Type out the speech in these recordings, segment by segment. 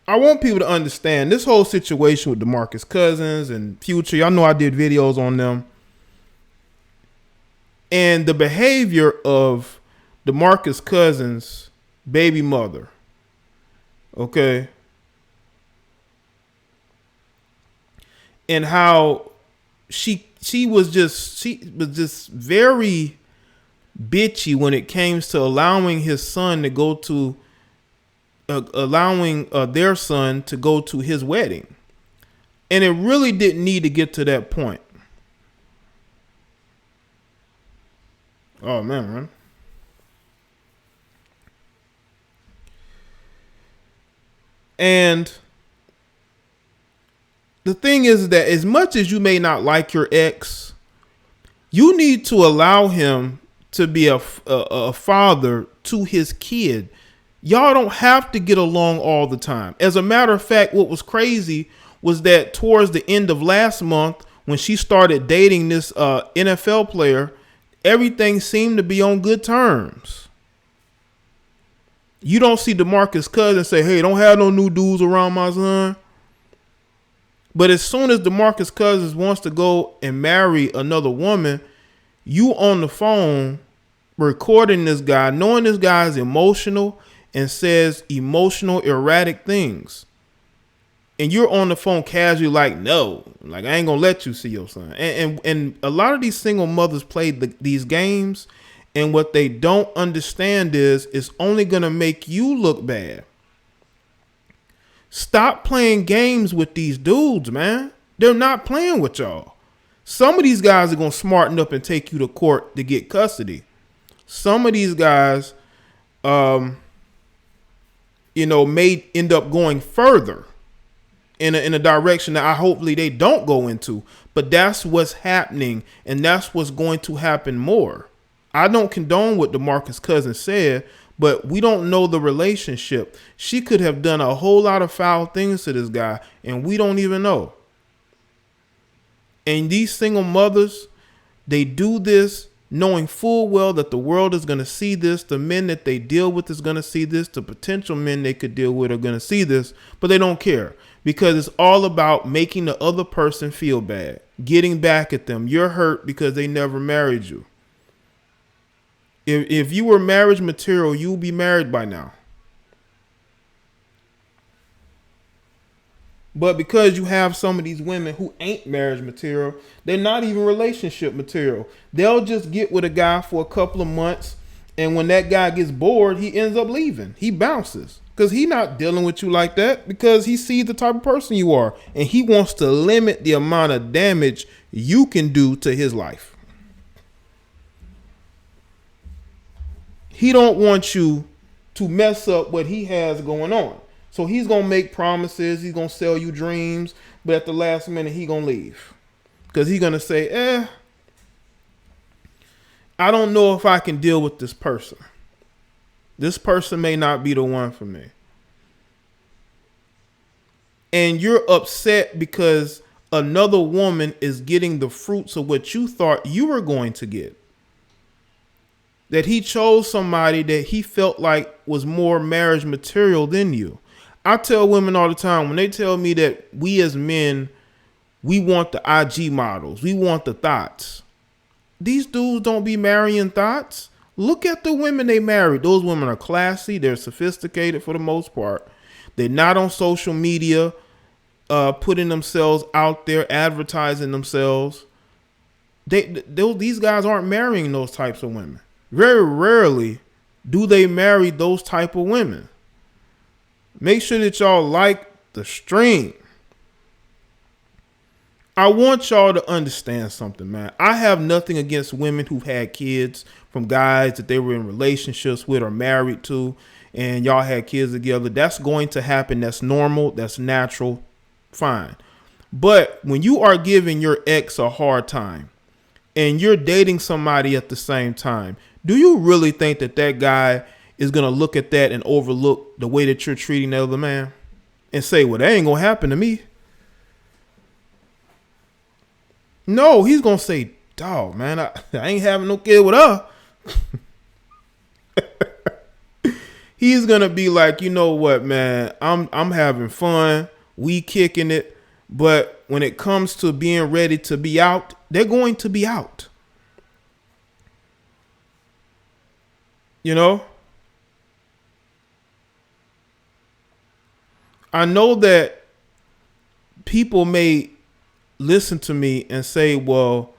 I want people to understand this whole situation with DeMarcus Cousins and Future. Y'all know I did videos on them. And the behavior of DeMarcus Cousins' baby mother. Okay. And how she was just very bitchy when it came to allowing his son to go to their son to go to his wedding. And it really didn't need to get to that point. Oh man. And the thing is that as much as you may not like your ex, you need to allow him to be a father to his kid. Y'all don't have to get along all the time. As a matter of fact, what was crazy was that towards the end of last month, when she started dating this NFL player, everything seemed to be on good terms. You don't see DeMarcus Cousins say, hey, don't have no new dudes around my son. But as soon as DeMarcus Cousins wants to go and marry another woman, you on the phone recording this guy, knowing this guy is emotional and says emotional, erratic things. And you're on the phone casually like, no, like I ain't going to let you see your son. And a lot of these single mothers play these games, and what they don't understand is it's only going to make you look bad. Stop playing games with these dudes, man. They're not playing with y'all. Some of these guys are going to smarten up and take you to court to get custody. Some of these guys, may end up going further in a direction that hopefully they don't go into. But that's what's happening, and that's what's going to happen more. I don't condone what DeMarcus Cousins said, but we don't know the relationship. She could have done a whole lot of foul things to this guy, and we don't even know. And these single mothers, they do this knowing full well that the world is going to see this. The men that they deal with is going to see this. The potential men they could deal with are going to see this, but they don't care because it's all about making the other person feel bad, getting back at them. You're hurt because they never married you. If you were marriage material, you'll be married by now. But because you have some of these women who ain't marriage material, they're not even relationship material. They'll just get with a guy for a couple of months, and when that guy gets bored, he ends up leaving. He bounces because he's not dealing with you like that because he sees the type of person you are, and he wants to limit the amount of damage you can do to his life. He don't want you to mess up what he has going on. So he's going to make promises. He's going to sell you dreams. But at the last minute, he's going to leave. Because he's going to say, I don't know if I can deal with this person. This person may not be the one for me. And you're upset because another woman is getting the fruits of what you thought you were going to get. That he chose somebody that he felt like was more marriage material than you. I tell women all the time, when they tell me that we as men, we want the IG models, we want the thoughts. These dudes don't be marrying thoughts. Look at the women they marry. Those women are classy. They're sophisticated for the most part. They're not on social media, putting themselves out there, advertising themselves. These guys aren't marrying those types of women. Very rarely do they marry those type of women. Make sure that y'all like the stream. I want y'all to understand something, man. I have nothing against women who've had kids from guys that they were in relationships with or married to, and y'all had kids together. That's going to happen. That's normal. That's natural. Fine. But when you are giving your ex a hard time and you're dating somebody at the same time, do you really think that that guy is going to look at that and overlook the way that you're treating the other man and say, well, that ain't going to happen to me? No, he's going to say, dog, man, I ain't having no kid with her. He's gonna be like, you know what, man, I'm having fun, we kicking it, but when it comes to being ready to be out, they're going to be out. You know? I know that people may listen to me and say, well,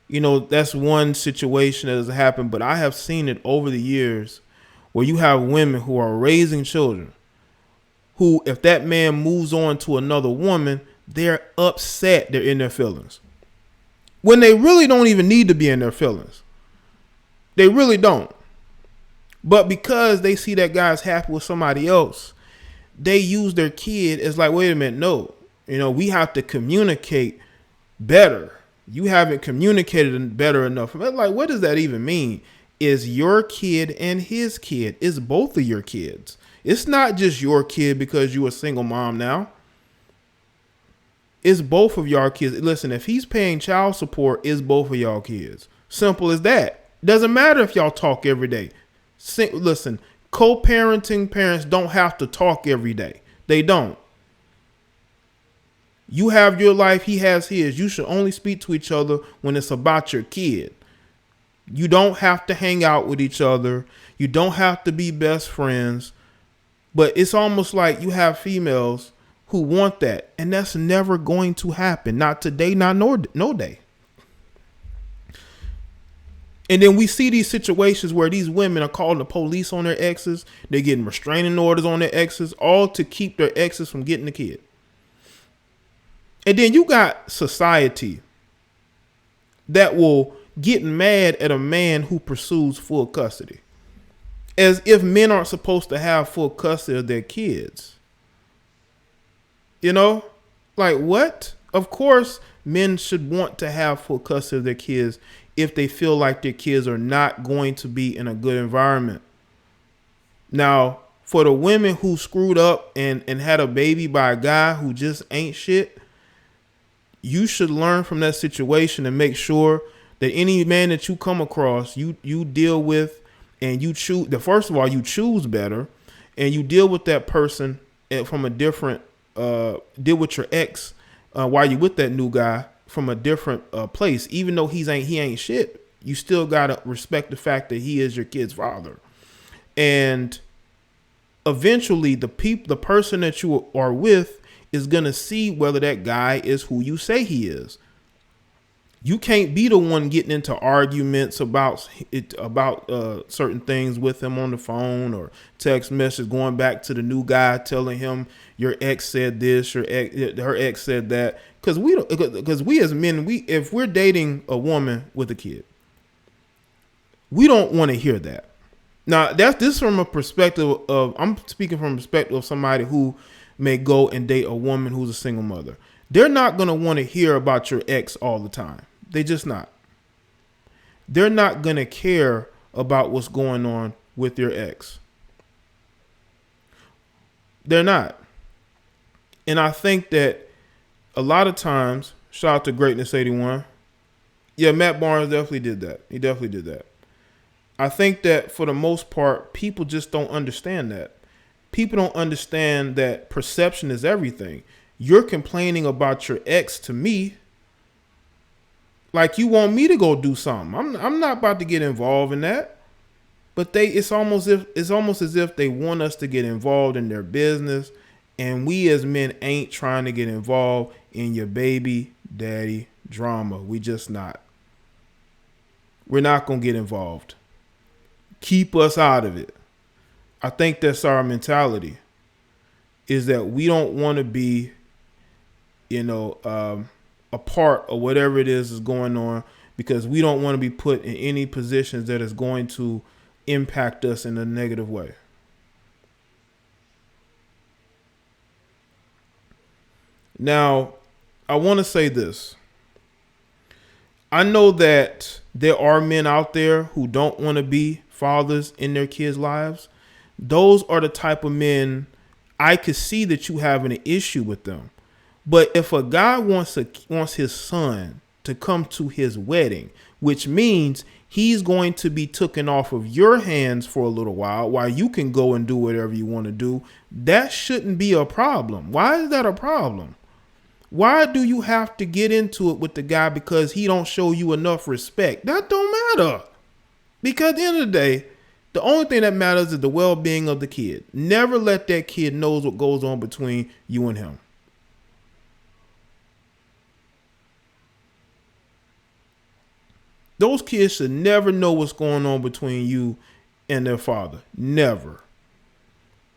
you know, that's one situation that has happened, but I have seen it over the years where you have women who are raising children who, if that man moves on to another woman, they're upset, they're in their feelings. When they really don't even need to be in their feelings. They really don't. But because they see that guy's happy with somebody else, they use their kid as like, wait a minute, no. You know, we have to communicate better. You haven't communicated better enough. Like, what does that even mean? Is your kid and his kid. It's both of your kids. It's not just your kid because you're a single mom now. It's both of y'all kids. Listen, if he's paying child support, it's both of y'all kids. Simple as that. Doesn't matter if y'all talk every day. Listen, co-parenting parents don't have to talk every day. They don't. You have your life, he has his. You should only speak to each other when it's about your kid. You don't have to hang out with each other. You don't have to be best friends. But it's almost like you have females who want that. And that's never going to happen. Not today, not no day. And then we see these situations where these women are calling the police on their exes. They're getting restraining orders on their exes, all to keep their exes from getting the kid. And then you got society that will get mad at a man who pursues full custody. As if men aren't supposed to have full custody of their kids. You know? Like, what? Of course, men should want to have full custody of their kids if they feel like their kids are not going to be in a good environment. Now, for the women who screwed up and had a baby by a guy who just ain't shit, you should learn from that situation and make sure that any man that you come across, you deal with and you choose. First of all, you choose better and you deal with that person from a different, deal with your ex while you with that new guy from a different place. Even though he ain't shit, you still got to respect the fact that he is your kid's father. And eventually the person that you are with is going to see whether that guy is who you say he is. You can't be the one getting into arguments about certain things with him on the phone or text message, going back to the new guy, telling him your ex said this, her ex said that. Because we as men, if we're dating a woman with a kid, we don't want to hear that. Now, this from a perspective of, I'm speaking from a perspective of somebody who may go and date a woman who's a single mother. They're not going to want to hear about your ex all the time. They just not. They're not going to care about what's going on with your ex. They're not. And I think that a lot of times, shout out to Greatness 81. Yeah, Matt Barnes definitely did that. He definitely did that. I think that for the most part, people just don't understand that. People don't understand that perception is everything. You're complaining about your ex to me like you want me to go do something. I'm not about to get involved in that. But it's almost as if they want us to get involved in their business, and we as men ain't trying to get involved in your baby daddy drama. We just not. We're not going to get involved. Keep us out of it. I think that's our mentality, is that we don't want to be, a part of whatever it is going on, because we don't want to be put in any positions that is going to impact us in a negative way. Now, I want to say this. I know that there are men out there who don't want to be fathers in their kids' lives. Those are the type of men I could see that you having an issue with them. But if a guy wants his son to come to his wedding, which means he's going to be taken off of your hands for a little while you can go and do whatever you want to do. That shouldn't be a problem. Why is that a problem? Why do you have to get into it with the guy because he don't show you enough respect? That don't matter. Because at the end of the day, the only thing that matters is the well-being of the kid. Never let that kid know what goes on between you and him. Those kids should never know what's going on between you and their father. Never.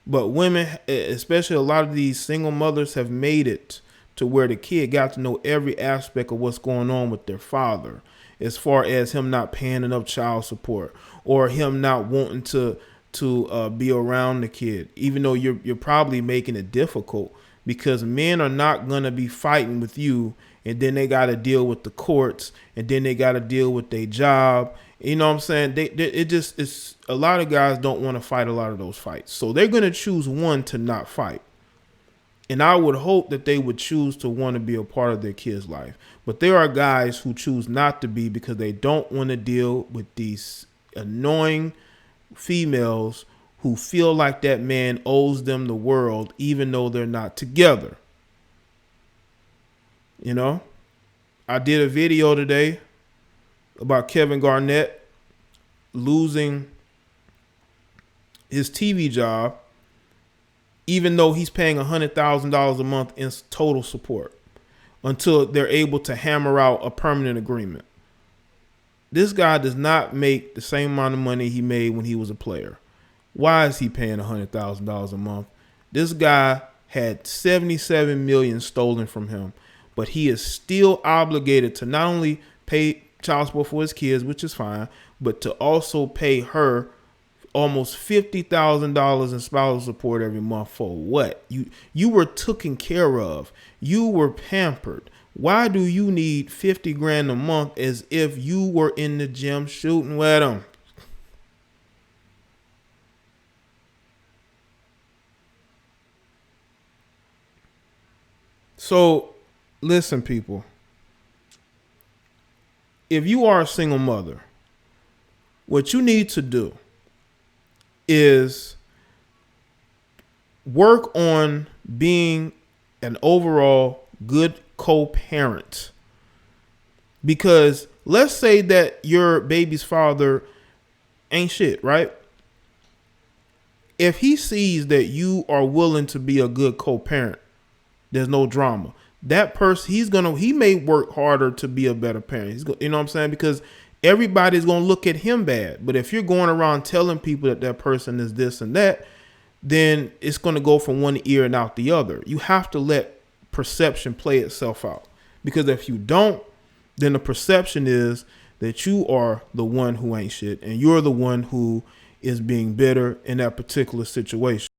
But women, especially a lot of these single mothers, have made it to where the kid got to know every aspect of what's going on with their father, as far as him not paying enough child support or him not wanting to be around the kid, even though you're probably making it difficult, because men are not going to be fighting with you, and then they got to deal with the courts, and then they got to deal with their job. You know what I'm saying? It's a lot of guys don't want to fight a lot of those fights, so they're going to choose one to not fight. And I would hope that they would choose to want to be a part of their kid's life. But there are guys who choose not to be because they don't want to deal with these annoying females who feel like that man owes them the world, even though they're not together. You know, I did a video today about Kevin Garnett losing his TV job, even though he's paying $100,000 a month in total support, until they're able to hammer out a permanent agreement. This guy does not make the same amount of money he made when he was a player. Why is he paying $100,000 a month? This guy had $77 million stolen from him, but he is still obligated to not only pay child support for his kids, which is fine, but to also pay her almost $50,000 in spousal support every month. For what? You were taken care of. You were pampered. Why do you need 50 grand a month as if you were in the gym shooting with him? So listen, people, if you are a single mother, what you need to do is work on being an overall good co-parent. Because let's say that your baby's father ain't shit, right? If he sees that you are willing to be a good co-parent, there's no drama. That person, he may work harder to be a better parent. You know what I'm saying? Because everybody's going to look at him bad. But if you're going around telling people that that person is this and that, then it's going to go from one ear and out the other. You have to let perception play itself out. Because if you don't, then the perception is that you are the one who ain't shit and you're the one who is being bitter in that particular situation.